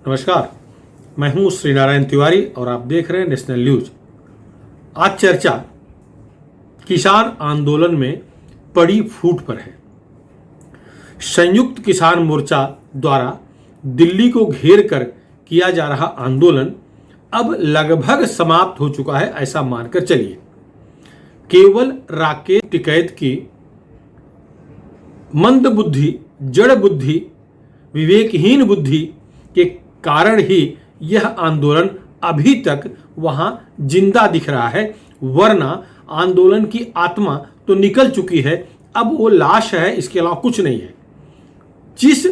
नमस्कार, मैं हूं श्रीनारायण तिवारी और आप देख रहे हैं नेशनल न्यूज। आज चर्चा किसान आंदोलन में पड़ी फूट पर है। संयुक्त किसान मोर्चा द्वारा दिल्ली को घेर कर किया जा रहा आंदोलन अब लगभग समाप्त हो चुका है, ऐसा मानकर चलिए। केवल राकेश टिकैत की मंद बुद्धि, जड़ बुद्धि, विवेकहीन बुद्धि के कारण ही यह आंदोलन अभी तक वहां जिंदा दिख रहा है, वरना आंदोलन की आत्मा तो निकल चुकी है। अब वो लाश है, इसके अलावा कुछ नहीं है। जिस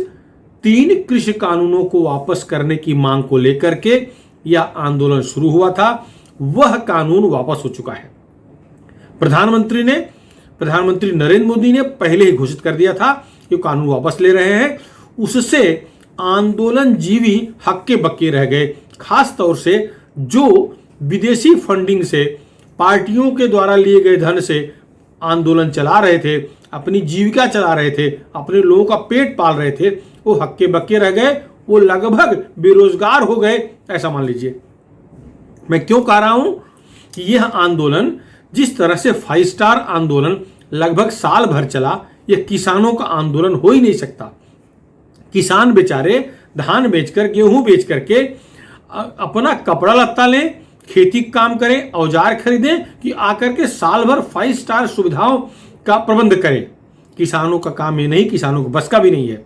3 कृषि कानूनों को वापस करने की मांग को लेकर के यह आंदोलन शुरू हुआ था, वह कानून वापस हो चुका है। प्रधानमंत्री नरेंद्र मोदी ने पहले ही घोषित कर दिया था कि कानून वापस ले रहे हैं। उससे आंदोलन जीवी हक्के बक्के रह गए। खास तौर से जो विदेशी फंडिंग से, पार्टियों के द्वारा लिए गए धन से आंदोलन चला रहे थे, अपनी जीविका चला रहे थे, अपने लोगों का पेट पाल रहे थे, वो हक्के बक्के रह गए। वो लगभग बेरोजगार हो गए, ऐसा मान लीजिए। मैं क्यों कह रहा हूं कि यह आंदोलन जिस तरह से 5 स्टार आंदोलन लगभग साल भर चला, यह किसानों का आंदोलन हो ही नहीं सकता। किसान बेचारे धान बेचकर, गेहूं बेच करके अपना कपड़ा लत्ता लें, खेती काम करें, औजार खरीदें कि आकर के साल भर 5 स्टार सुविधाओं का प्रबंध करें। किसानों का काम ये नहीं, किसानों को बस का भी नहीं है।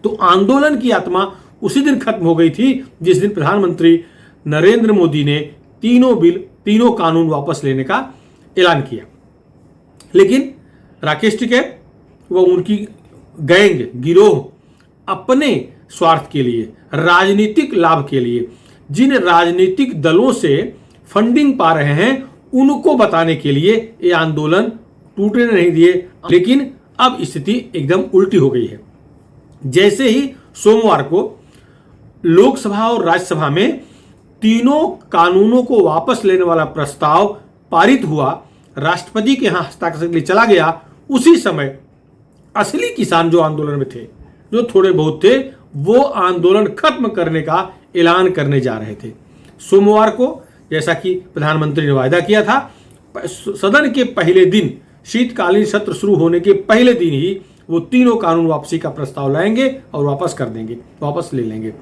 तो आंदोलन की आत्मा उसी दिन खत्म हो गई थी जिस दिन प्रधानमंत्री नरेंद्र मोदी ने तीनों कानून वापस लेने का ऐलान किया। लेकिन राकेश टिकैत व उनकी गैंग, गिरोह अपने स्वार्थ के लिए, राजनीतिक लाभ के लिए, जिन राजनीतिक दलों से फंडिंग पा रहे हैं, उनको बताने के लिए ये आंदोलन टूटने नहीं दिए। लेकिन अब स्थिति एकदम उल्टी हो गई है। जैसे ही सोमवार को लोकसभा और राज्यसभा में तीनों कानूनों को वापस लेने वाला प्रस्ताव पारित हुआ, राष्ट्रपति के यहां हस्ताक्षर के लिए चला गया, उसी समय असली किसान जो आंदोलन में थे, जो थोड़े बहुत थे, वो आंदोलन खत्म करने का ऐलान करने जा रहे थे। सोमवार को, जैसा कि प्रधानमंत्री ने वायदा किया था, सदन के पहले दिन, शीतकालीन सत्र शुरू होने के पहले दिन ही वो तीनों कानून वापसी का प्रस्ताव लाएंगे और वापस कर देंगे, वापस ले लेंगे।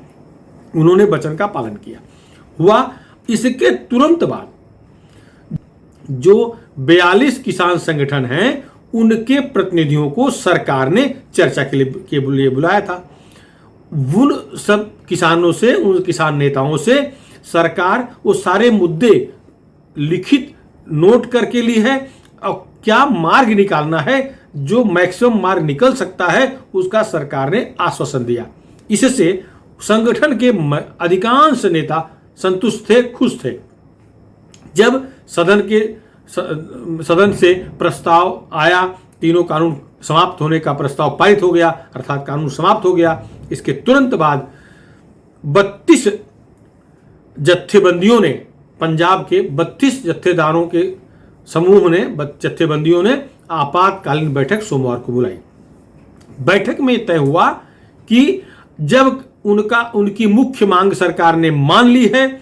उन्होंने वचन का पालन किया। हुआ इसके तुरंत बाद जो 42 किसान संगठन हैं, उनके प्रतिनिधियों को सरकार ने चर्चा के लिए बुलाया था। उन सब किसानों से, उन किसान नेताओं से सरकार वो सारे मुद्दे लिखित नोट करके ली है और क्या मार्ग निकालना है, जो मैक्सिमम मार्ग निकल सकता है, उसका सरकार ने आश्वासन दिया। इससे संगठन के अधिकांश नेता संतुष्ट थे, खुश थे। जब सदन से प्रस्ताव आया, तीनों कानून समाप्त होने का प्रस्ताव पारित हो गया, अर्थात कानून समाप्त हो गया। इसके तुरंत बाद 32 जत्थेबंदियों ने, पंजाब के 32 जत्थेदारों के समूह ने, जत्थेबंदियों ने आपातकालीन बैठक सोमवार को बुलाई। बैठक में तय हुआ कि जब उनकी मुख्य मांग सरकार ने मान ली है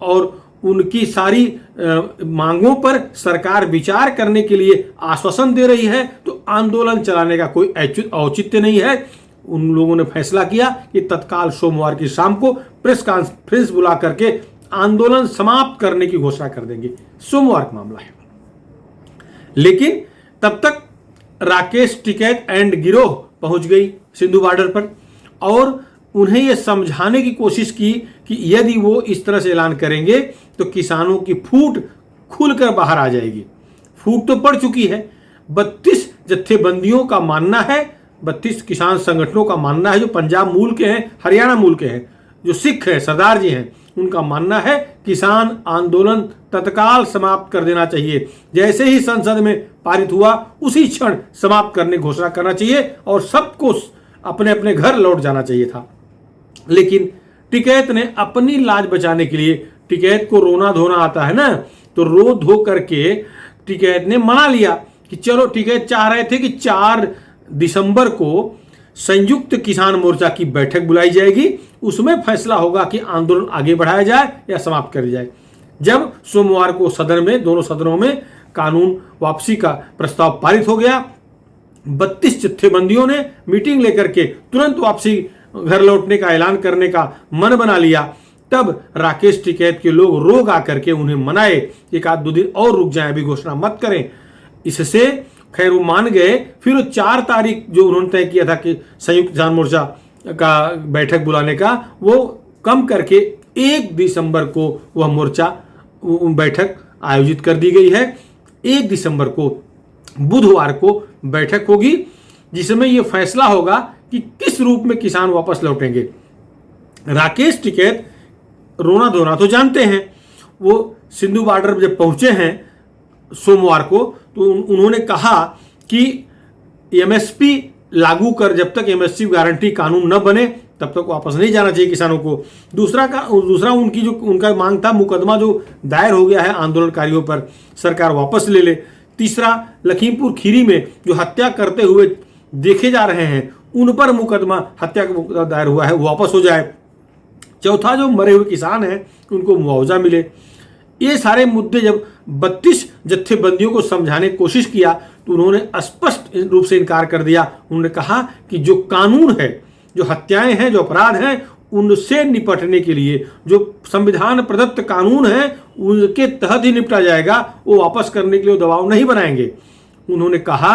और उनकी सारी मांगों पर सरकार विचार करने के लिए आश्वासन दे रही है, तो आंदोलन चलाने का कोई औचित्य नहीं है। उन लोगों ने फैसला किया कि तत्काल सोमवार की शाम को प्रेस कॉन्फ्रेंस बुला करके आंदोलन समाप्त करने की घोषणा कर देंगे। सोमवार का मामला है। लेकिन तब तक राकेश टिकैत एंड गिरोह पहुंच गई सिंधु बॉर्डर पर और उन्हें यह समझाने की कोशिश की कि यदि वो इस तरह से ऐलान करेंगे तो किसानों की फूट खुलकर बाहर आ जाएगी। फूट तो पड़ चुकी है। 32 जत्थेबंदियों का मानना है, 32 किसान संगठनों का मानना है, जो पंजाब मूल के हैं, हरियाणा मूल के हैं, जो सिख हैं, सरदार जी हैं, उनका मानना है किसान आंदोलन तत्काल समाप्त कर देना चाहिए। जैसे ही संसद में पारित हुआ, उसी क्षण समाप्त करने की घोषणा करना चाहिए और सबको अपने अपने घर लौट जाना चाहिए था। लेकिन टिकैत ने अपनी लाज बचाने के लिए, टिकैत को रोना धोना आता है ना, तो रो धो करके टिकैत ने मना लिया कि चलो, टिकैत चाह रहे थे कि 4 दिसंबर को संयुक्त किसान मोर्चा की बैठक बुलाई जाएगी उसमें फैसला होगा कि आंदोलन आगे बढ़ाया जाए या समाप्त कर दिया जाए। जब सोमवार को सदन में, दोनों सदनों में कानून वापसी का प्रस्ताव पारित हो गया, 32 जत्थेबंदियों ने मीटिंग लेकर के तुरंत वापसी घर लौटने का ऐलान करने का मन बना लिया। तब राकेश टिकैत के लोग रोग आकर के उन्हें मनाए, एक आध दो दिन और रुक जाए, अभी घोषणा मत करें। इससे खैर वो मान गए। फिर वो 4 तारीख जो उन्होंने तय किया था कि संयुक्त किसान मोर्चा का बैठक बुलाने का, वो कम करके 1 दिसंबर को वह मोर्चा बैठक आयोजित कर दी गई है। 1 दिसंबर को बुधवार को बैठक होगी, जिसमें यह फैसला होगा कि किस रूप में किसान वापस लौटेंगे। राकेश टिकैत रोना धोना तो जानते हैं। वो सिंधु बॉर्डर जब पहुंचे हैं सोमवार को, तो उन्होंने कहा कि एमएसपी लागू कर, जब तक एमएसपी गारंटी कानून न बने तब तक वापस नहीं जाना चाहिए किसानों को। दूसरा उनकी जो उनका मांग था, मुकदमा जो दायर हो गया है आंदोलनकारियों पर, सरकार वापस ले ले। तीसरा, लखीमपुर खीरी में जो हत्या करते हुए देखे जा रहे हैं उन पर मुकदमा, हत्या का मुकदमा दायर हुआ है, वापस हो जाए। चौथा, जो मरे हुए किसान हैं उनको मुआवजा मिले। ये सारे मुद्दे जब 32 जत्थेबंदियों को समझाने की कोशिश किया तो उन्होंने स्पष्ट रूप से इनकार कर दिया। उन्होंने कहा कि जो कानून है, जो हत्याएं हैं, जो अपराध हैं, उनसे निपटने के लिए जो संविधान प्रदत्त कानून है उनके तहत ही निपटा जाएगा, वो वापस करने के लिए दबाव नहीं बनाएंगे। उन्होंने कहा,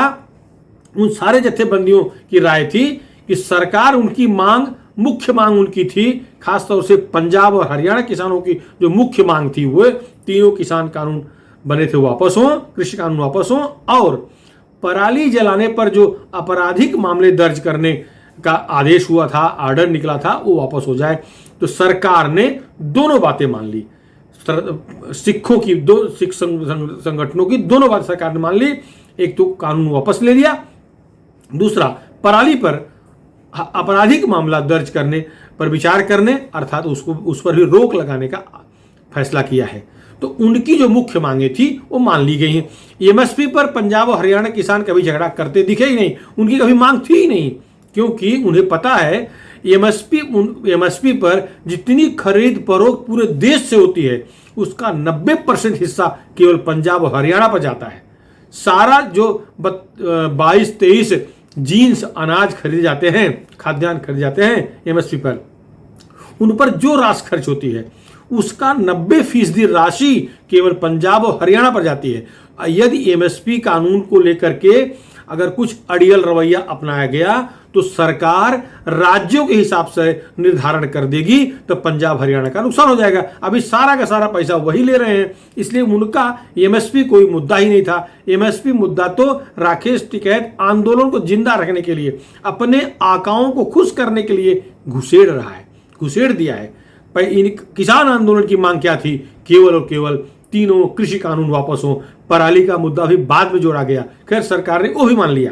उन सारे जत्थेबंदियों की राय थी कि सरकार, उनकी मांग, मुख्य मांग उनकी थी, खासतौर से पंजाब और हरियाणा किसानों की जो मुख्य मांग थी, वो तीनों किसान कानून बने थे वापस हों, कृषि कानून वापस हों, और पराली जलाने पर जो आपराधिक मामले दर्ज करने का आदेश हुआ था, ऑर्डर निकला था, वो वापस हो जाए। तो सरकार ने दोनों बातें मान ली। सिखों की, दो सिख संगठनों की दोनों बातें सरकार ने मान ली। एक तो कानून वापस ले लिया, दूसरा पराली पर आपराधिक मामला दर्ज करने पर विचार करने, अर्थात उस पर भी रोक लगाने का फैसला किया है। तो उनकी जो मुख्य मांगे थी वो मान ली गई हैं। एमएसपी पर पंजाब और हरियाणा किसान कभी झगड़ा करते दिखे ही नहीं, उनकी कभी मांग थी ही नहीं, क्योंकि उन्हें पता है एमएसपी पर जितनी खरीद फरोख्त पूरे देश से होती है उसका 90% हिस्सा केवल पंजाब और हरियाणा पर जाता है। सारा जो 22-23 जीन्स, अनाज खरीदे जाते हैं, खाद्यान्न खरीदे जाते हैं एमएसपी पर, उन पर जो राशि खर्च होती है उसका 90% राशि केवल पंजाब और हरियाणा पर जाती है। यदि एमएसपी कानून को लेकर के अगर कुछ अड़ियल रवैया अपनाया गया तो सरकार राज्यों के हिसाब से निर्धारण कर देगी, तो पंजाब हरियाणा का नुकसान हो जाएगा। अभी सारा का सारा पैसा वही ले रहे हैं, इसलिए उनका एमएसपी कोई मुद्दा ही नहीं था। एमएसपी मुद्दा तो राकेश टिकैत आंदोलन को जिंदा रखने के लिए, अपने आकाओं को खुश करने के लिए घुसेड़ रहा है, घुसेड़ दिया है। पर इन किसान आंदोलन की मांग क्या थी? केवल और केवल तीनों कृषि कानून वापस हो। पराली का मुद्दा भी बाद में जोड़ा गया, खैर सरकार ने वो भी मान लिया।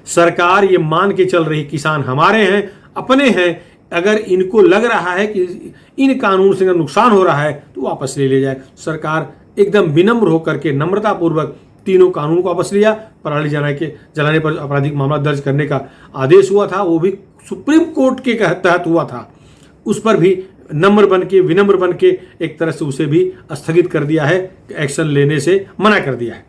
सरकार ये मान के चल रही किसान हमारे हैं, अपने हैं, अगर इनको लग रहा है कि इन कानून से नुकसान हो रहा है तो वापस ले लिया जाए। सरकार एकदम विनम्र होकर के नम्रतापूर्वक तीनों कानून को वापस लिया। पराली जलाने पर आपराधिक मामला दर्ज करने का आदेश हुआ था, वो भी सुप्रीम कोर्ट के तहत हुआ था, उस पर भी विनम्र बन के एक तरह से उसे भी स्थगित कर दिया है, एक्शन लेने से मना कर दिया है।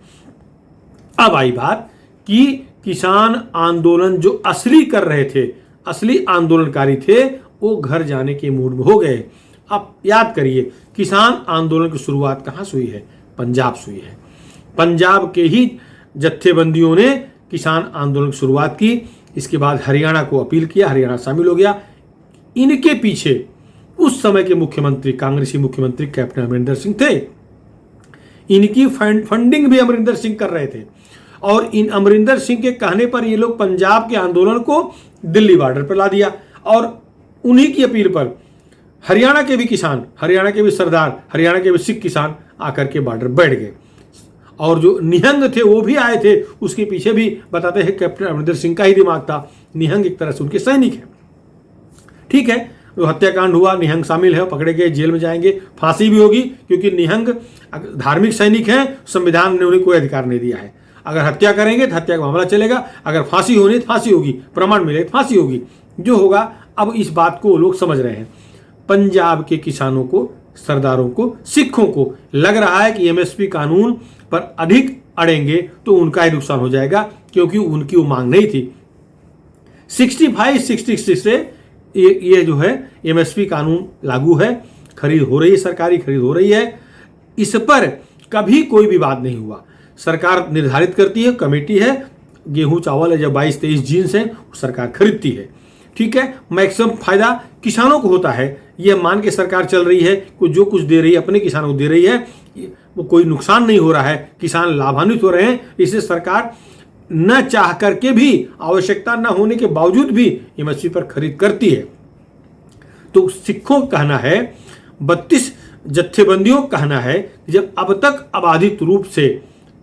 अब आई बात कि किसान आंदोलन जो असली कर रहे थे, असली आंदोलनकारी थे, वो घर जाने के मूड में हो गए। अब याद करिए, किसान आंदोलन की शुरुआत कहाँ से हुई है? पंजाब से हुई है। पंजाब के ही जत्थेबंदियों ने किसान आंदोलन की शुरुआत की। इसके बाद हरियाणा को अपील किया, हरियाणा शामिल हो गया। इनके पीछे उस समय के मुख्यमंत्री, कांग्रेसी मुख्यमंत्री कैप्टन अमरिंदर सिंह थे। इनकी फंडिंग भी अमरिंदर सिंह कर रहे थे, और इन अमरिंदर सिंह के कहने पर ये लोग पंजाब के आंदोलन को दिल्ली बॉर्डर पर ला दिया, और उन्हीं की अपील पर हरियाणा के भी किसान, हरियाणा के भी सरदार, हरियाणा के भी सिख किसान आकर के बॉर्डर बैठ गए। और जो निहंग थे वो भी आए थे, उसके पीछे भी बताते हैं कैप्टन अमरिंदर सिंह का ही दिमाग था। निहंग एक तरह से उनके सैनिक है। ठीक है, तो हत्याकांड हुआ, निहंग शामिल है, पकड़े गए, जेल में जाएंगे, फांसी भी होगी, क्योंकि निहंग धार्मिक सैनिक हैं, संविधान ने उन्हें कोई अधिकार नहीं दिया है। अगर हत्या करेंगे तो हत्या का मामला चलेगा, अगर फांसी होनी तो फांसी होगी, प्रमाण मिले फांसी होगी, जो होगा अब इस बात को लोग समझ रहे हैं। पंजाब के किसानों को, सरदारों को, सिखों को लग रहा है कि एमएसपी कानून पर अधिक अड़ेंगे तो उनका ही नुकसान हो जाएगा, क्योंकि उनकी वो मांग नहीं थी। 65-66 से ये जो है एमएसपी कानून लागू है, खरीद हो रही है, सरकारी खरीद हो रही है। इस पर कभी कोई विवाद नहीं हुआ। सरकार निर्धारित करती है, कमेटी है, गेहूं चावल है, जब 22-23 जीन्स हैं सरकार खरीदती है, ठीक है। मैक्सिमम फायदा किसानों को होता है, यह मान के सरकार चल रही है कि जो कुछ दे रही है अपने किसानों को दे रही है, वो कोई नुकसान नहीं हो रहा है, किसान लाभान्वित हो रहे हैं। इससे सरकार न चाह करके भी, आवश्यकता न होने के बावजूद भी एमएसपी पर खरीद करती है। तो सिखों का कहना है, 32 जत्थेबंदियों का कहना है कि जब अब तक अबाधित रूप से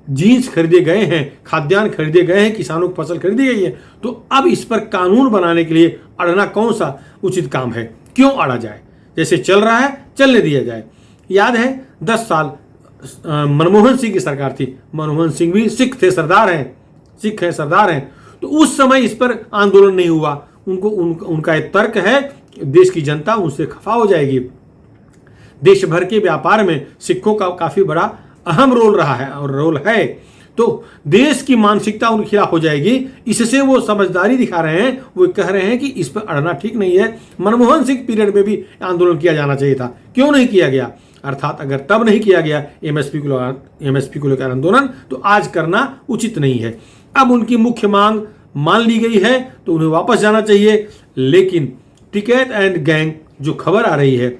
जीन्स खरीदे गए हैं, खाद्यान्न खरीदे गए हैं, किसानों की फसल खरीदी गई है, तो अब इस पर कानून बनाने के लिए अड़ना कौन सा उचित काम है? क्यों अड़ा जाए? जैसे चल रहा है चलने दिया जाए। याद है 10 साल मनमोहन सिंह की सरकार थी, मनमोहन सिंह भी सिख थे, सरदार हैं, सिख हैं, सरदार हैं, तो उस समय इस पर आंदोलन नहीं हुआ। उनका एक तर्क है, देश की जनता उनसे खफा हो जाएगी। देश भर के व्यापार में सिखों का काफी बड़ा अहम रोल रहा है और रोल है, तो देश की मानसिकता उनके खिलाफ हो जाएगी। इससे वो समझदारी दिखा रहे हैं, वो कह रहे हैं कि इस पर अड़ना ठीक नहीं है। मनमोहन सिंह पीरियड में भी आंदोलन किया जाना चाहिए था, क्यों नहीं किया गया? अर्थात अगर तब नहीं किया गया एमएसपी को लेकर आंदोलन, तो आज करना उचित नहीं है। अब उनकी मुख्य मांग मान ली गई है तो उन्हें वापस जाना चाहिए। लेकिन टिकैत एंड गैंग जो खबर आ रही है,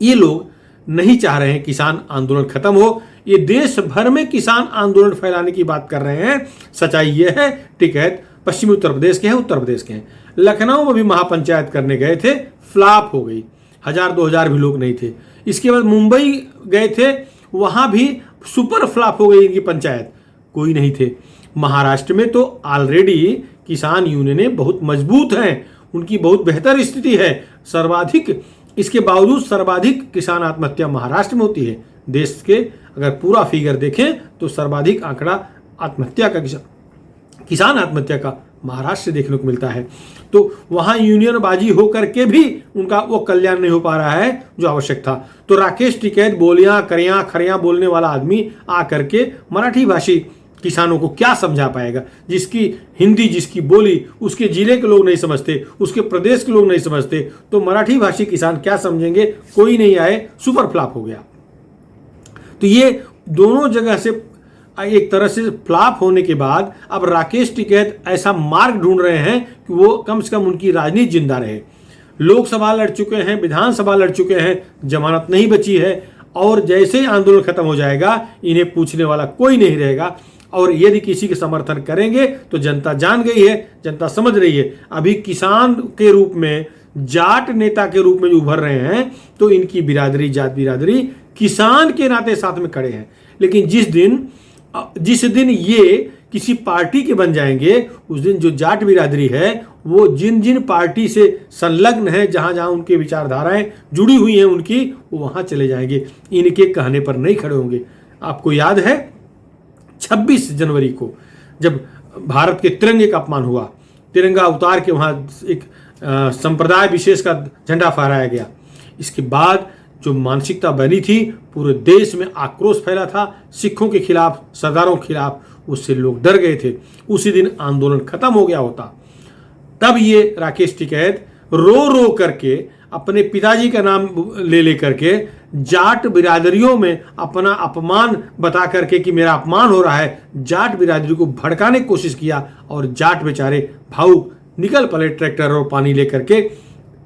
ये लोग नहीं चाह रहे हैं किसान आंदोलन खत्म हो। ये देश भर में किसान आंदोलन फैलाने की बात कर रहे हैं। सच्चाई ये है, टिकैत पश्चिमी उत्तर प्रदेश के हैं, उत्तर प्रदेश के हैं। लखनऊ में भी महापंचायत करने गए थे, फ्लॉप हो गई, 1000-2000 भी लोग नहीं थे। इसके बाद मुंबई गए थे, वहां भी सुपर फ्लॉप हो गई इनकी पंचायत, कोई नहीं थे। महाराष्ट्र में तो ऑलरेडी किसान यूनियनें बहुत मजबूत हैं, उनकी बहुत बेहतर स्थिति है। सर्वाधिक, इसके बावजूद सर्वाधिक किसान आत्महत्या महाराष्ट्र में होती है। देश के अगर पूरा फिगर देखें तो सर्वाधिक आंकड़ा आत्महत्या का, किसान आत्महत्या का महाराष्ट्र से देखने को मिलता है। तो वहां यूनियनबाजी हो करके भी उनका वो कल्याण नहीं हो पा रहा है जो आवश्यक था। तो राकेश टिकैत बोलियां करियां खरियां बोलने वाला आदमी आ करके मराठी भाषी किसानों को क्या समझा पाएगा? जिसकी हिंदी, जिसकी बोली उसके जिले के लोग नहीं समझते, उसके प्रदेश के लोग नहीं समझते, तो मराठी भाषी किसान क्या समझेंगे? कोई नहीं आए, सुपर फ्लॉप हो गया। तो ये दोनों जगह से एक तरह से फ्लॉप होने के बाद अब राकेश टिकैत ऐसा मार्ग ढूंढ रहे हैं कि वो कम से कम उनकी राजनीति जिंदा रहे। लोकसभा लड़ चुके हैं, विधानसभा लड़ चुके हैं, जमानत नहीं बची है, और जैसे ही आंदोलन खत्म हो जाएगा इन्हें पूछने वाला कोई नहीं रहेगा। और यदि किसी के समर्थन करेंगे तो जनता जान गई है, जनता समझ रही है। अभी किसान के रूप में, जाट नेता के रूप में जो उभर रहे हैं, तो इनकी बिरादरी, जात बिरादरी किसान के नाते साथ में खड़े हैं। लेकिन जिस दिन ये किसी पार्टी के बन जाएंगे, उस दिन जो जाट बिरादरी है वो जिन जिन पार्टी से संलग्न है, जहां जहां उनके विचारधाराएं जुड़ी हुई हैं उनकी, वो वहां चले जाएंगे, इनके कहने पर नहीं खड़े होंगे। आपको याद है 26 जनवरी को जब भारत के तिरंगे का अपमान हुआ, तिरंगा उतार के वहां एक संप्रदाय विशेष का झंडा फहराया गया। इसके बाद जो मानसिकता बनी थी, पूरे देश में आक्रोश फैला था सिखों के खिलाफ, सरदारों के खिलाफ, उससे लोग डर गए थे। उसी दिन आंदोलन खत्म हो गया होता, तब ये राकेश टिकैत रो रो करके अपने पिताजी का नाम ले करके जाट बिरादरियों में अपना अपमान बता करके कि मेरा अपमान हो रहा है, जाट बिरादरी को भड़काने की कोशिश किया, और जाट बेचारे भावुक निकल पड़े ट्रैक्टर और पानी लेकर के।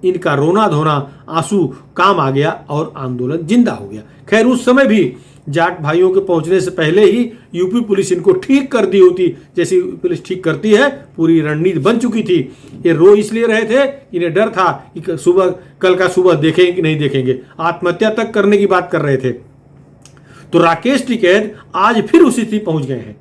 इनका रोना धोना, आंसू काम आ गया और आंदोलन जिंदा हो गया। खैर उस समय भी जाट भाइयों के पहुंचने से पहले ही यूपी पुलिस इनको ठीक कर दी होती, जैसी पुलिस ठीक करती है, पूरी रणनीति बन चुकी थी। ये रो इसलिए रहे थे, इन्हें डर था कि कल का सुबह देखेंगे कि नहीं देखेंगे, आत्महत्या तक करने की बात कर रहे थे। तो राकेश टिकैत आज फिर उसी स्थिति पहुंच गए हैं।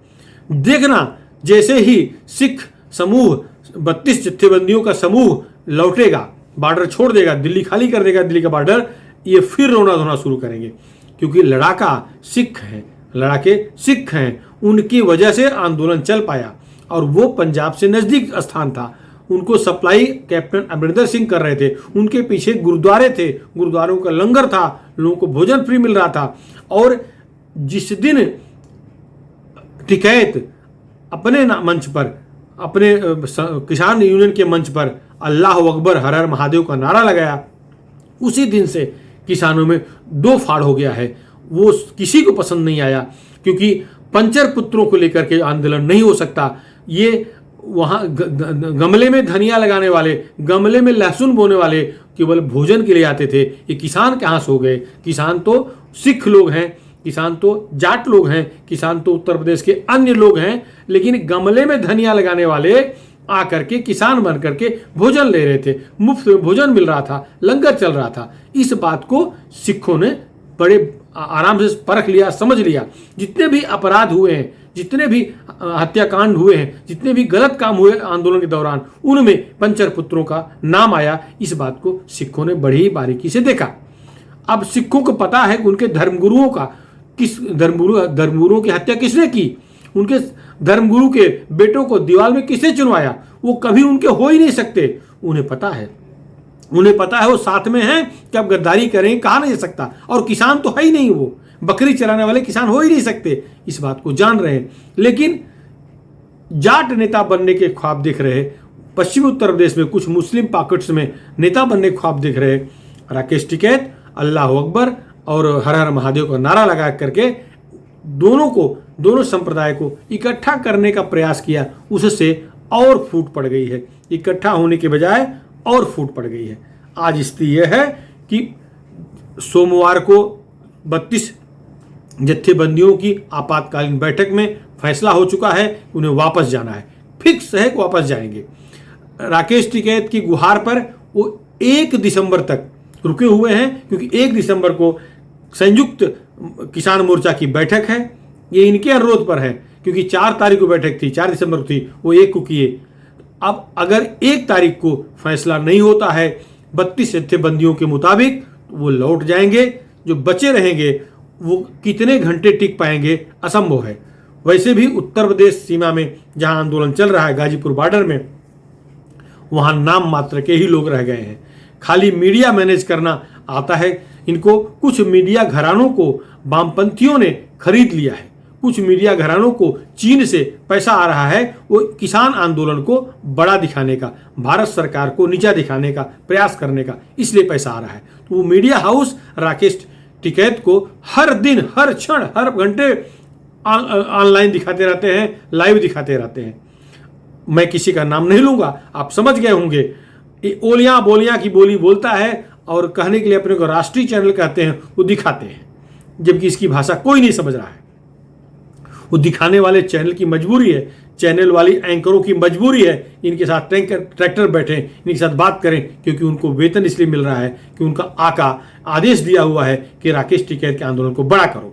देखना, जैसे ही सिख समूह 32 जत्थेबंदियों का समूह लौटेगा, बॉर्डर छोड़ देगा, दिल्ली खाली कर देगा, दिल्ली का बॉर्डर, ये फिर रोना धोना शुरू करेंगे, क्योंकि लड़ाका सिख हैं, लड़ाके सिख हैं, उनकी वजह से आंदोलन चल पाया। और वो पंजाब से नजदीक स्थान था, उनको सप्लाई कैप्टन अमरिंदर सिंह कर रहे थे। उनके पीछे गुरुद्वारे थे, गुरुद्वारों का लंगर था, लोगों को भोजन फ्री मिल रहा था। और जिस दिन टिकैत अपने मंच पर, अपने किसान यूनियन के मंच पर अल्लाह अकबर हर हर महादेव का नारा लगाया, उसी दिन से किसानों में दो फाड़ हो गया है। वो किसी को पसंद नहीं आया, क्योंकि पंचर पुत्रों को लेकर के आंदोलन नहीं हो सकता। ये वहाँ गमले में धनिया लगाने वाले, गमले में लहसुन बोने वाले केवल भोजन के लिए आते थे। ये किसान कहाँ से हो गए? किसान तो सिख लोग हैं, किसान तो जाट लोग हैं, किसान तो उत्तर प्रदेश के अन्य लोग हैं, लेकिन गमले में धनिया लगाने वाले आकर के किसान बन करके भोजन ले रहे थे, मुफ्त में भोजन मिल रहा था, लंगर चल रहा था। इस बात को सिखों ने बड़े आराम से परख लिया, समझ लिया। जितने भी अपराध हुए हैं, जितने भी हत्याकांड हुए हैं, जितने भी गलत काम हुए आंदोलन के दौरान, उनमें पंचर पुत्रों का नाम आया। इस बात को सिखों ने बड़ी बारीकी से देखा। अब सिखों को पता है कि उनके धर्मगुरुओं का धर्मगुरुओं की हत्या किसने की, उनके धर्मगुरु के बेटों को दीवार में किसने चुनवाया, वो कभी उनके हो ही नहीं सकते। उन्हें पता है वो साथ में हैं कि अब गद्दारी करें, कहा नहीं सकता। और किसान तो है ही नहीं, वो बकरी चराने वाले किसान हो ही नहीं सकते, इस बात को जान रहे हैं। लेकिन जाट नेता बनने के ख्वाब देख रहे, पश्चिमी उत्तर प्रदेश में कुछ मुस्लिम पॉकेट्स में नेता बनने के ख्वाब देख रहे राकेश टिकैत अल्लाह अकबर और हर हर महादेव का नारा लगा करके दोनों संप्रदाय को इकट्ठा करने का प्रयास किया। उससे और फूट पड़ गई है, इकट्ठा होने के बजाय और फूट पड़ गई है। आज स्थिति यह है कि सोमवार को 32 जत्थेबंदियों की आपातकालीन बैठक में फैसला हो चुका है, उन्हें वापस जाना है, फिक्स है कि वापस जाएंगे। राकेश टिकैत की गुहार पर वो 1 दिसंबर तक रुके हुए हैं, क्योंकि 1 दिसंबर को संयुक्त किसान मोर्चा की बैठक है। ये इनके अनुरोध पर है, क्योंकि 4 तारीख को बैठक थी, 4 दिसंबर को थी, वो 1 को किए। अब अगर 1 तारीख को फैसला नहीं होता है 32 जत्थेबंदियों के मुताबिक, तो वो लौट जाएंगे। जो बचे रहेंगे वो कितने घंटे टिक पाएंगे, असंभव है। वैसे भी उत्तर प्रदेश सीमा में जहां आंदोलन चल रहा है, गाजीपुर बॉर्डर में, वहां नाम मात्र के ही लोग रह गए हैं। खाली मीडिया मैनेज करना आता है इनको। कुछ मीडिया घरानों को वामपंथियों ने खरीद लिया है, कुछ मीडिया घरानों को चीन से पैसा आ रहा है, वो किसान आंदोलन को बड़ा दिखाने का, भारत सरकार को नीचा दिखाने का प्रयास करने का, इसलिए पैसा आ रहा है। तो वो मीडिया हाउस राकेश टिकैत को हर दिन, हर क्षण, हर घंटे ऑनलाइन दिखाते रहते हैं, लाइव दिखाते रहते हैं। मैं किसी का नाम नहीं लूंगा, आप समझ गए होंगे। ओलियां बोलियां की बोली बोलता है और कहने के लिए अपने को राष्ट्रीय चैनल कहते हैं, वो दिखाते हैं, जबकि इसकी भाषा कोई नहीं समझ रहा है। वो दिखाने वाले चैनल की मजबूरी है, चैनल वाली एंकरों की मजबूरी है इनके साथ ट्रैक्टर बैठें, इनके साथ बात करें, क्योंकि उनको वेतन इसलिए मिल रहा है कि उनका आका आदेश दिया हुआ है कि राकेश टिकैत के आंदोलन को बड़ा करो।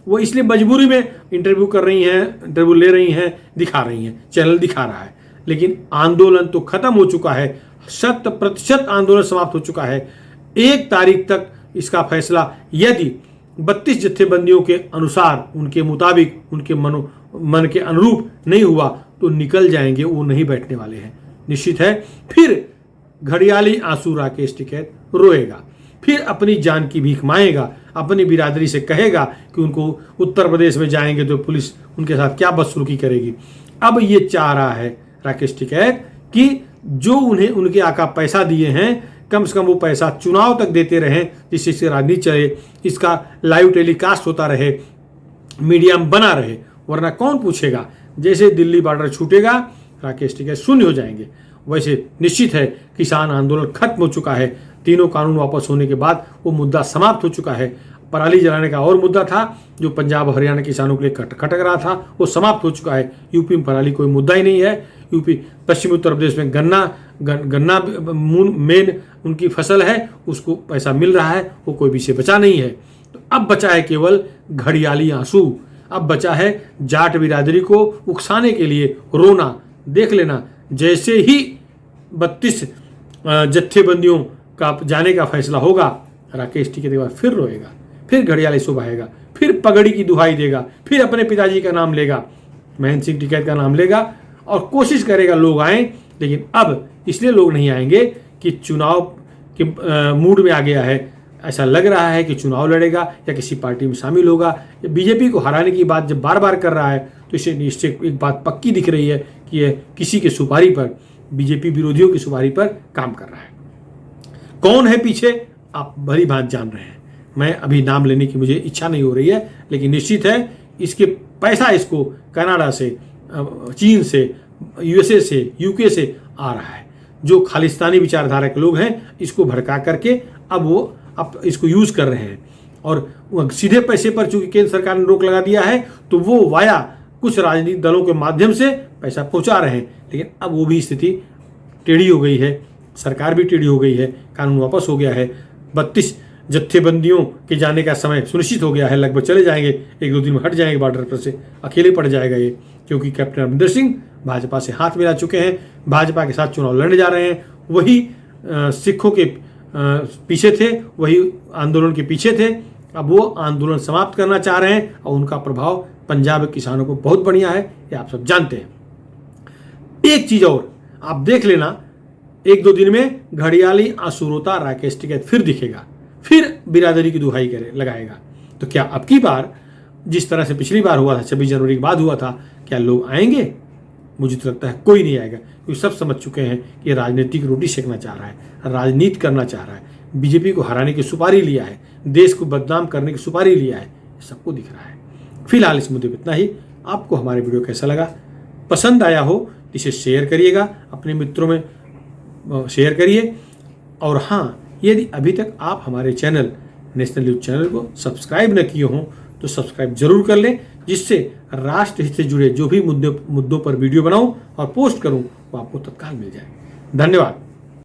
वो इसलिए मजबूरी में इंटरव्यू कर रही हैं, इंटरव्यू ले रही हैं, दिखा रही हैं, चैनल दिखा रहा है। लेकिन आंदोलन तो खत्म हो चुका है, 100% आंदोलन समाप्त हो चुका है। 1 तारीख तक इसका फैसला यदि 32 जत्थेबंदियों के अनुसार, उनके मुताबिक, उनके मन के अनुरूप नहीं हुआ तो निकल जाएंगे, वो नहीं बैठने वाले हैं। निश्चित है फिर घड़ियाली आंसू राकेश टिकैत रोएगा, फिर अपनी जान की भीख मांगेगा, अपनी बिरादरी से कहेगा कि उनको उत्तर प्रदेश में जाएंगे तो पुलिस उनके साथ क्या बदसलूकी करेगी। अब ये चाह रहा है राकेश टिकैत कि जो उन्हें उनके आका पैसा दिए हैं, कम से कम वो पैसा चुनाव तक देते रहें, जिससे इसकी राजनीति चले, इसका लाइव टेलीकास्ट होता रहे, मीडिया में बना रहे, वरना कौन पूछेगा। जैसे दिल्ली बॉर्डर छूटेगा राकेश टिकैत शून्य हो जाएंगे। वैसे निश्चित है किसान आंदोलन खत्म हो चुका है, तीनों कानून वापस होने के बाद वो मुद्दा समाप्त हो चुका है। पराली जलाने का और मुद्दा था जो पंजाब हरियाणा किसानों के लिए खटक रहा था, वो समाप्त हो चुका है। यूपी में पराली कोई मुद्दा ही नहीं है। यूपी पश्चिमी उत्तर प्रदेश में गन्ना मेन उनकी फसल है, उसको पैसा मिल रहा है, वो कोई विषय बचा नहीं है। तो अब बचा है केवल घड़ियाली आंसू, अब बचा है जाट बिरादरी को उकसाने के लिए रोना। देख लेना, जैसे ही 32 जत्थेबंदियों का जाने का फैसला होगा, राकेश टिकैत के बाद फिर रोएगा, फिर घड़ियाली सुबहाएगा, फिर पगड़ी की दुहाई देगा, फिर अपने पिताजी का नाम लेगा, महेंद्र सिंह टिकैत का नाम लेगा और कोशिश करेगा लोग आएं। लेकिन अब इसलिए लोग नहीं आएंगे कि चुनाव के मूड में आ गया है, ऐसा लग रहा है कि चुनाव लड़ेगा या किसी पार्टी में शामिल होगा। बीजेपी को हराने की बात जब बार बार कर रहा है तो इसे निश्चय एक बात पक्की दिख रही है कि यह किसी के सुपारी पर, बीजेपी विरोधियों की सुपारी पर काम कर रहा है। कौन है पीछे, आप भली भांति जान रहे हैं। मैं अभी नाम लेने की मुझे इच्छा नहीं हो रही है, लेकिन निश्चित है इसके पैसा इसको कनाडा से, चीन से, यूएसए से, यूके से आ रहा है। जो खालिस्तानी विचारधारा के लोग हैं इसको भड़का करके अब इसको यूज कर रहे हैं, और सीधे पैसे पर चूंकि केंद्र सरकार ने रोक लगा दिया है तो वो वाया कुछ राजनीतिक दलों के माध्यम से पैसा पहुंचा रहे हैं। लेकिन अब वो भी स्थिति टेढ़ी हो गई है, सरकार भी टेढ़ी हो गई है, कानून वापस हो गया है, 32 जत्थेबंदियों के जाने का समय सुनिश्चित हो गया है, लगभग चले जाएंगे, 1-2 दिन में हट जाएंगे बॉर्डर पर से, अकेले पड़ जाएगा ये, क्योंकि कैप्टन अमरिंदर सिंह भाजपा से हाथ मिला चुके हैं, भाजपा के साथ चुनाव लड़ने जा रहे हैं। वही सिखों के पीछे थे, वही आंदोलन के पीछे थे, अब वो आंदोलन समाप्त करना चाह रहे हैं और उनका प्रभाव पंजाब के किसानों को बहुत बढ़िया है, ये आप सब जानते हैं। एक चीज और आप देख लेना, 1-2 दिन में घड़ियाली आंसुरोता राकेश टिकैत फिर दिखेगा, फिर बिरादरी की दुहाई लगाएगा। तो क्या अब की बार जिस तरह से पिछली बार हुआ था, 26 जनवरी के बाद हुआ था, क्या लोग आएंगे? मुझे तो लगता है कोई नहीं आएगा, क्योंकि सब समझ चुके हैं कि राजनीतिक रोटी सेकना चाह रहा है, राजनीति करना चाह रहा है, बीजेपी को हराने की सुपारी लिया है, देश को बदनाम करने की सुपारी लिया है, सबको दिख रहा है। फिलहाल इस मुद्दे पर इतना ही। आपको हमारे वीडियो कैसा लगा? पसंद आया हो तो इसे शेयर करिएगा, अपने मित्रों में शेयर करिए। और हाँ, यदि अभी तक आप हमारे चैनल नेशनल न्यूज चैनल को सब्सक्राइब न किए हों तो सब्सक्राइब जरूर कर लें, जिससे राष्ट्र हित से जुड़े जो भी मुद्दों पर वीडियो बनाऊं और पोस्ट करूं वो आपको तत्काल मिल जाए। धन्यवाद।